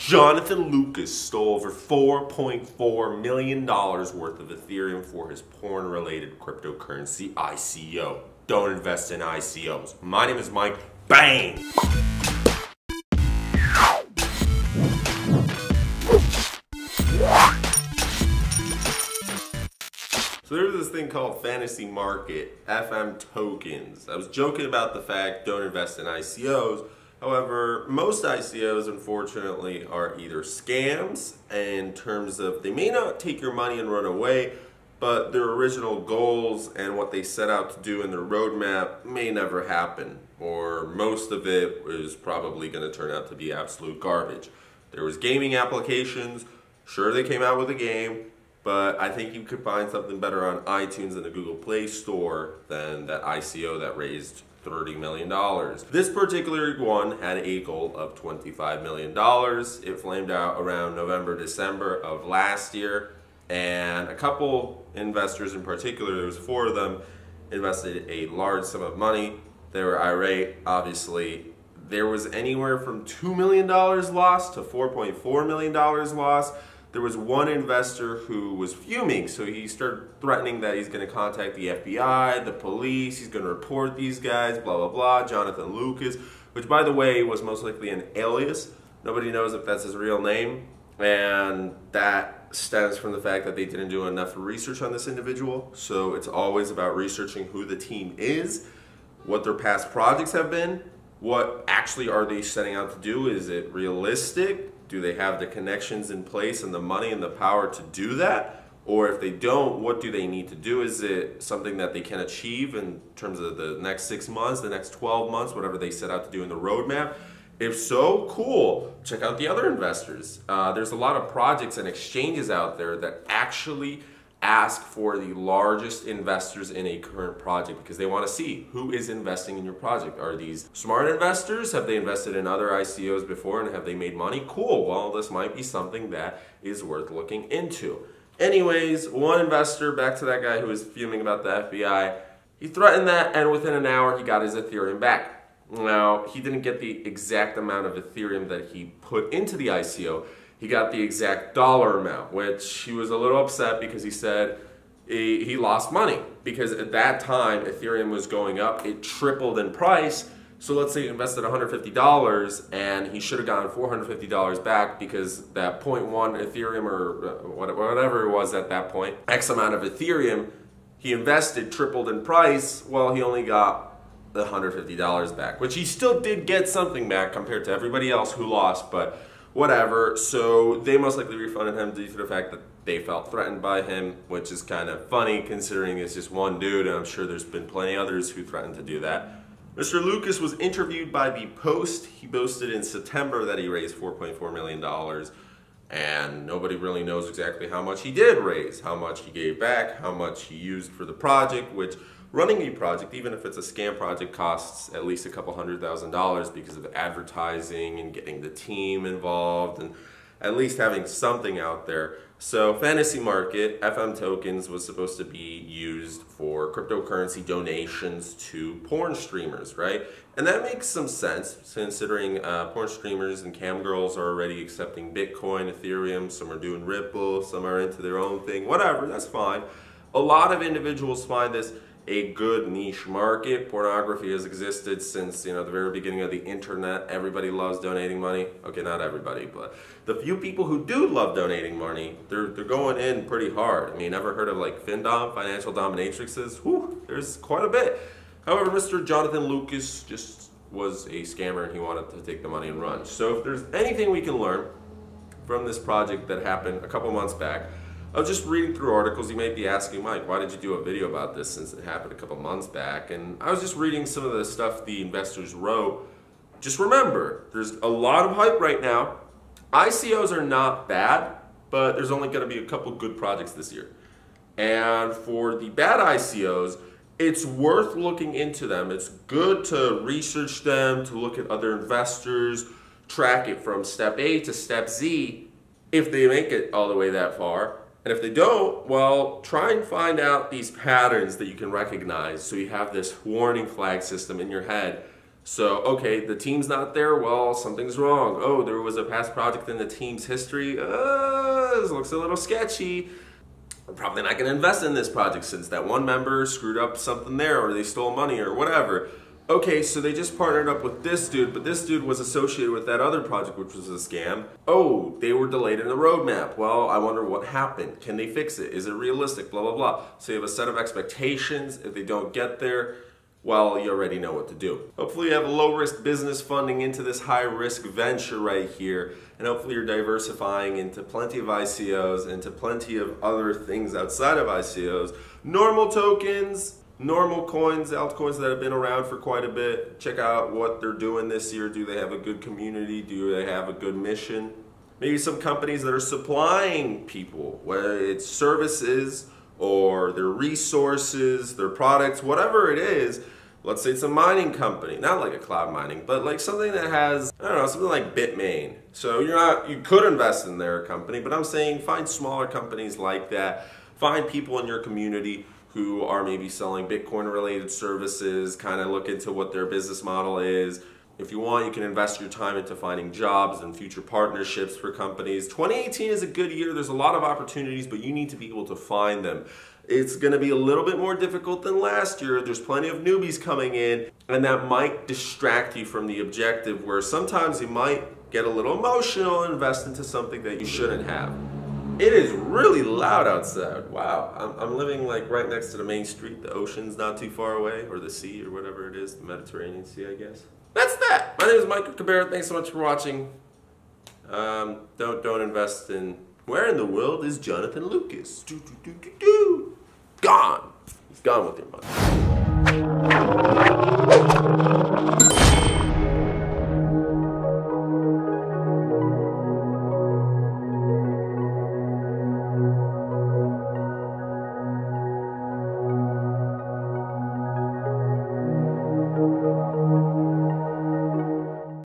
Jonathan Lucas stole over $4.4 million worth of Ethereum for his porn-related cryptocurrency ICO. Don't invest in ICOs. My name is Mike. Bang! So there's this thing called fantasy market, FM tokens. I was joking about the fact don't invest in ICOs. However, most ICOs, unfortunately, are either scams in terms of they may not take your money and run away, but their original goals and what they set out to do in their roadmap may never happen, or most of it is probably going to turn out to be absolute garbage. There was gaming applications. Sure, they came out with a game, but I think you could find something better on iTunes and the Google Play Store than that ICO that raised $30 million. This particular one had a goal of $25 million. It flamed out around November, December of last year, and a couple investors in particular, there was 4 of them, invested a large sum of money. They were irate. Obviously, there was anywhere from $2 million lost to $4.4 million lost. There was one investor who was fuming, so he started threatening that he's going to contact the FBI, the police, he's going to report these guys, blah, blah, blah. Jonathan Lucas, which, by the way, was most likely an alias. Nobody knows if that's his real name, and that stems from the fact that they didn't do enough research on this individual. So it's always about researching who the team is, what their past projects have been, what actually are they setting out to do, is it realistic? Do they have the connections in place and the money and the power to do that? Or if they don't, what do they need to do? Is it something that they can achieve in terms of the next 6 months, the next 12 months, whatever they set out to do in the roadmap? If so, cool. Check out the other investors. There's a lot of projects and exchanges out there that actually ask for the largest investors in a current project because they want to see who is investing in your project. Are these smart investors? Have they invested in other ICOs before and have they made money? Cool, well, this might be something that is worth looking into. Anyways, one investor, back to that guy who was fuming about the FBI, he threatened that, and within an hour he got his Ethereum back. Now, he didn't get the exact amount of Ethereum that he put into the ICO. He got the exact dollar amount, which he was a little upset because he said he lost money. Because at that time, Ethereum was going up. It tripled in price. So let's say he invested $150 and he should have gotten $450 back because that 0.1 Ethereum or whatever it was at that point, X amount of Ethereum, he invested, tripled in price. Well, he only got the $150 back, which he still did get something back compared to everybody else who lost, but whatever. So they most likely refunded him due to the fact that they felt threatened by him, which is kind of funny considering it's just one dude, and I'm sure there's been plenty others who threatened to do that. Mr. Lucas was interviewed by The Post. He boasted in September that he raised $4.4 million, and nobody really knows exactly how much he did raise, how much he gave back, how much he used for the project, which running a project, even if it's a scam project, costs at least a couple $100,000 because of advertising and getting the team involved and at least having something out there. So fantasy market, FM tokens, was supposed to be used for cryptocurrency donations to porn streamers, right? And that makes some sense considering porn streamers and cam girls are already accepting Bitcoin, Ethereum, some are doing Ripple, some are into their own thing, whatever, that's fine. A lot of individuals find this a good niche market. Pornography has existed since, the very beginning of the internet. Everybody loves donating money. Okay, not everybody, but the few people who do love donating money, they're going in pretty hard. I mean, ever heard of like FinDom, financial dominatrixes? Whew, there's quite a bit. However, Mr. Jonathan Lucas just was a scammer and he wanted to take the money and run. So if there's anything we can learn from this project that happened a couple months back, I was just reading through articles. You might be asking, Mike, why did you do a video about this since it happened a couple months back? And I was just reading some of the stuff the investors wrote. Just remember, there's a lot of hype right now. ICOs are not bad, but there's only going to be a couple good projects this year. And for the bad ICOs, it's worth looking into them. It's good to research them, to look at other investors, track it from step A to step Z if they make it all the way that far. And if they don't, well, try and find out these patterns that you can recognize so you have this warning flag system in your head So, okay, the team's not there, well, something's wrong. Oh, there was a past project in the team's history. This looks a little sketchy. I'm probably not going to invest in this project since that one member screwed up something there, or they stole money or whatever. Okay, so they just partnered up with this dude, but this dude was associated with that other project, which was a scam. Oh, they were delayed in the roadmap. Well, I wonder what happened. Can they fix it? Is it realistic? Blah, blah, blah. So you have a set of expectations. If they don't get there, well, you already know what to do. Hopefully you have a low-risk business funding into this high-risk venture right here, and hopefully you're diversifying into plenty of ICOs, into plenty of other things outside of ICOs. Normal tokens, normal coins, altcoins that have been around for quite a bit. Check out what they're doing this year. Do they have a good community? Do they have a good mission? Maybe some companies that are supplying people, whether it's services or their resources, their products, whatever it is. Let's say it's a mining company, not like a cloud mining, but like something that has, I don't know, something like Bitmain. So you could invest in their company, but I'm saying find smaller companies like that. Find people in your community who are maybe selling Bitcoin related services, kind of look into what their business model is. If you want, you can invest your time into finding jobs and future partnerships for companies. 2018 is a good year. There's a lot of opportunities, but you need to be able to find them. It's going to be a little bit more difficult than last year. There's plenty of newbies coming in, and that might distract you from the objective, where sometimes you might get a little emotional and invest into something that you shouldn't have. It is really loud outside. Wow. I'm living like right next to the main street. The ocean's not too far away, or the sea, or whatever it is, the Mediterranean Sea, I guess. That's that. My name is Michael Cabrera. Thanks so much for watching. Don't invest in... Where in the world is Jonathan Lucas? Gone. He's gone with your money.